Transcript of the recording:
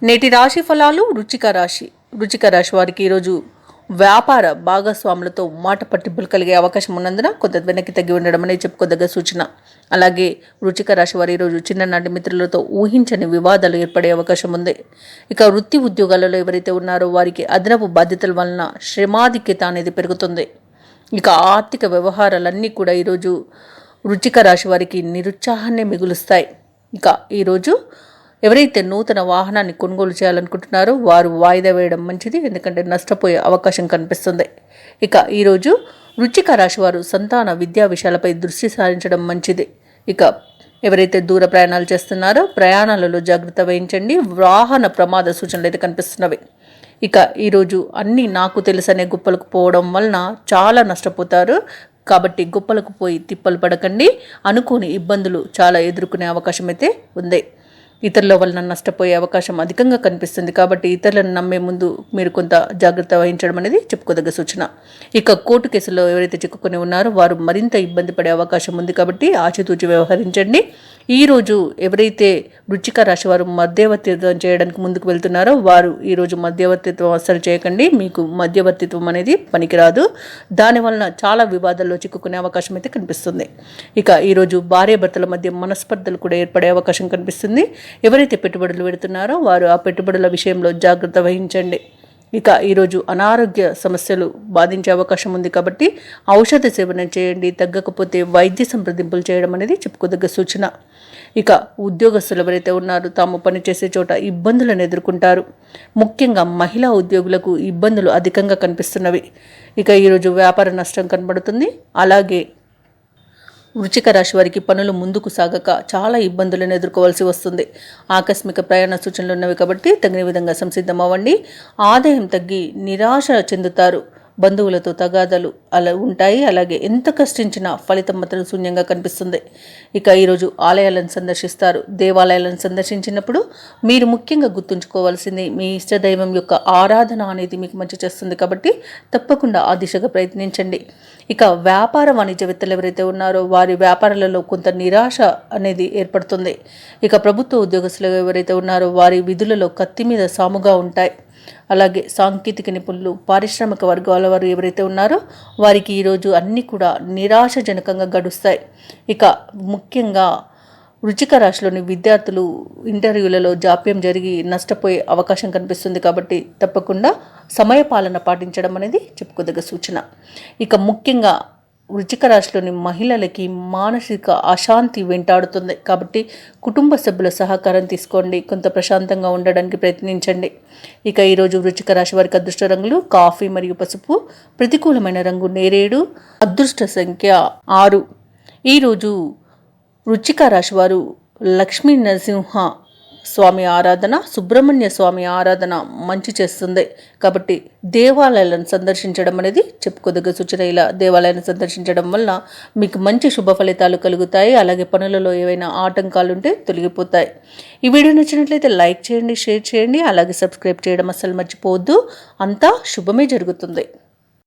నేటి రాశి ఫలాలు. వృచ్చిక రాశి వారికి ఈరోజు వ్యాపార భాగస్వాములతో మాట పట్టింపులు కలిగే అవకాశం ఉన్నందున కొంత వెనక్కి తగ్గి ఉండడం అనేది చెప్పుకోదగ్గ సూచన. అలాగే వృచ్చిక రాశి వారు ఈరోజు చిన్ననాటి మిత్రులతో ఊహించని వివాదాలు ఏర్పడే అవకాశం ఉంది. ఇక వృత్తి ఉద్యోగాలలో ఎవరైతే ఉన్నారో వారికి అదనపు బాధ్యతల వలన శ్రమాధిక్యత అనేది పెరుగుతుంది. ఇక ఆర్థిక వ్యవహారాలన్నీ కూడా ఈరోజు వృచ్చిక రాశి వారికి నిరుత్సాహాన్ని మిగులుస్తాయి. ఇక ఈరోజు ఎవరైతే నూతన వాహనాన్ని కొనుగోలు చేయాలనుకుంటున్నారో వారు వాయిదా వేయడం మంచిది, ఎందుకంటే నష్టపోయే అవకాశం కనిపిస్తుంది. ఇక ఈరోజు వృచ్చిక రాశి వారు సంతాన విద్యా విషయాలపై దృష్టి సారించడం మంచిది. ఇక ఎవరైతే దూర ప్రయాణాలు చేస్తున్నారో ప్రయాణాలలో జాగ్రత్త వహించండి. వాహన ప్రమాద సూచనలు అయితే కనిపిస్తున్నవి. ఇక ఈరోజు అన్నీ నాకు తెలుసనే గుప్పలకు పోవడం వలన చాలా నష్టపోతారు. కాబట్టి గుప్పలకు పోయి తిప్పలు పడకండి. అనుకోని ఇబ్బందులు చాలా ఎదుర్కొనే అవకాశం అయితే ఉంది. ఇతరుల వలన నష్టపోయే అవకాశం అధికంగా కనిపిస్తుంది. కాబట్టి ఇతరులను నమ్మే ముందు మీరు కొంత జాగ్రత్త వహించడం అనేది చెప్పుకోదగ్గ సూచన. ఇక కోర్టు కేసులో ఎవరైతే చిక్కుకొని ఉన్నారో వారు మరింత ఇబ్బంది పడే అవకాశం ఉంది. కాబట్టి ఆచితూచి వ్యవహరించండి. ఈరోజు ఎవరైతే వృచ్చిక రాశి వారు మధ్యవర్తిత్వం చేయడానికి ముందుకు వెళ్తున్నారో వారు ఈరోజు మధ్యవర్తిత్వం అస్సలు చేయకండి. మీకు మధ్యవర్తిత్వం అనేది పనికిరాదు. దానివలన చాలా వివాదాల్లో చిక్కుకునే అవకాశం అయితే కనిపిస్తుంది. ఇక ఈరోజు భార్యాభర్తల మధ్య మనస్పర్ధలు కూడా ఏర్పడే అవకాశం కనిపిస్తుంది. ఎవరైతే పెట్టుబడులు పెడుతున్నారో వారు ఆ పెట్టుబడుల విషయంలో జాగ్రత్త వహించండి. ఇక ఈరోజు అనారోగ్య సమస్యలు బాధించే అవకాశం ఉంది. కాబట్టి ఔషధ సేవన చేయండి. తగ్గకపోతే వైద్య సంప్రదింపులు చేయడం అనేది చెప్పుకోదగ్గ సూచన. ఇక ఉద్యోగస్తులు ఎవరైతే ఉన్నారో తాము పనిచేసే చోట ఇబ్బందులను ఎదుర్కొంటారు. ముఖ్యంగా మహిళా ఉద్యోగులకు ఇబ్బందులు అధికంగా కనిపిస్తున్నవి. ఇక ఈరోజు వ్యాపార నష్టం కనబడుతుంది. అలాగే వృచ్చిక రాశి వారికి పనులు ముందుకు సాగక చాలా ఇబ్బందులను ఎదుర్కోవాల్సి వస్తుంది. ఆకస్మిక ప్రయాణ సూచనలు ఉన్నవి కాబట్టి తగిన విధంగా సంసిద్ధం అవ్వండి. ఆదాయం తగ్గి నిరాశ చెందుతారు. బంధువులతో తగాదాలు అలా ఉంటాయి. అలాగే ఎంత కష్టించినా ఫలితం మాత్రం శూన్యంగా కనిపిస్తుంది. ఇక ఈరోజు ఆలయాలను సందర్శిస్తారు. దేవాలయాలను సందర్శించినప్పుడు మీరు ముఖ్యంగా గుర్తుంచుకోవాల్సింది మీ ఇష్టదైవం యొక్క ఆరాధన అనేది మీకు మంచి చేస్తుంది. కాబట్టి తప్పకుండా ఆ దిశగా ప్రయత్నించండి. ఇక వ్యాపార వాణిజ్యవేత్తలు ఎవరైతే ఉన్నారో వారి వ్యాపారాలలో కొంత నిరాశ అనేది ఏర్పడుతుంది. ఇక ప్రభుత్వ ఉద్యోగస్తులు ఎవరైతే ఉన్నారో వారి విధులలో కత్తి మీద సాముగా ఉంటాయి. అలాగే సాంకేతిక నిపుణులు, పారిశ్రామిక వర్గాల వారు ఎవరైతే ఉన్నారో వారికి ఈరోజు అన్నీ కూడా నిరాశజనకంగా గడుస్తాయి. ఇక ముఖ్యంగా వృచ్చిక రాశిలోని విద్యార్థులు ఇంటర్వ్యూలలో జాప్యం జరిగి నష్టపోయే అవకాశం కనిపిస్తుంది. కాబట్టి తప్పకుండా సమయపాలన పాటించడం అనేది చెప్పుకోదగ్గ సూచన. ఇక ముఖ్యంగా వృచ్చిక రాశిలోని మహిళలకి మానసిక అశాంతి వెంటాడుతుంది. కాబట్టి కుటుంబ సభ్యుల సహకారం తీసుకోండి. కొంత ప్రశాంతంగా ఉండడానికి ప్రయత్నించండి. ఇక ఈరోజు వృచ్చిక రాశి వారికి అదృష్ట రంగులు కాఫీ మరియు పసుపు. ప్రతికూలమైన రంగు నేరేడు. అదృష్ట సంఖ్య 6. ఈరోజు వృచ్చిక రాశి వారు లక్ష్మీ నరసింహ స్వామి ఆరాధన, సుబ్రహ్మణ్య స్వామి ఆరాధన మంచి చేస్తుంది. కాబట్టి దేవాలయాలను సందర్శించడం అనేది చెప్పుకోదగ్గ సూచన. ఇలా దేవాలయాన్ని సందర్శించడం వల్ల మీకు మంచి శుభ ఫలితాలు కలుగుతాయి. అలాగే పనులలో ఏవైనా ఆటంకాలు ఉంటే తొలగిపోతాయి. ఈ వీడియో నచ్చినట్లయితే లైక్ చేయండి, షేర్ చేయండి, అలాగే సబ్స్క్రైబ్ చేయడం అస్సలు మర్చిపోవద్దు. అంతా శుభమే జరుగుతుంది.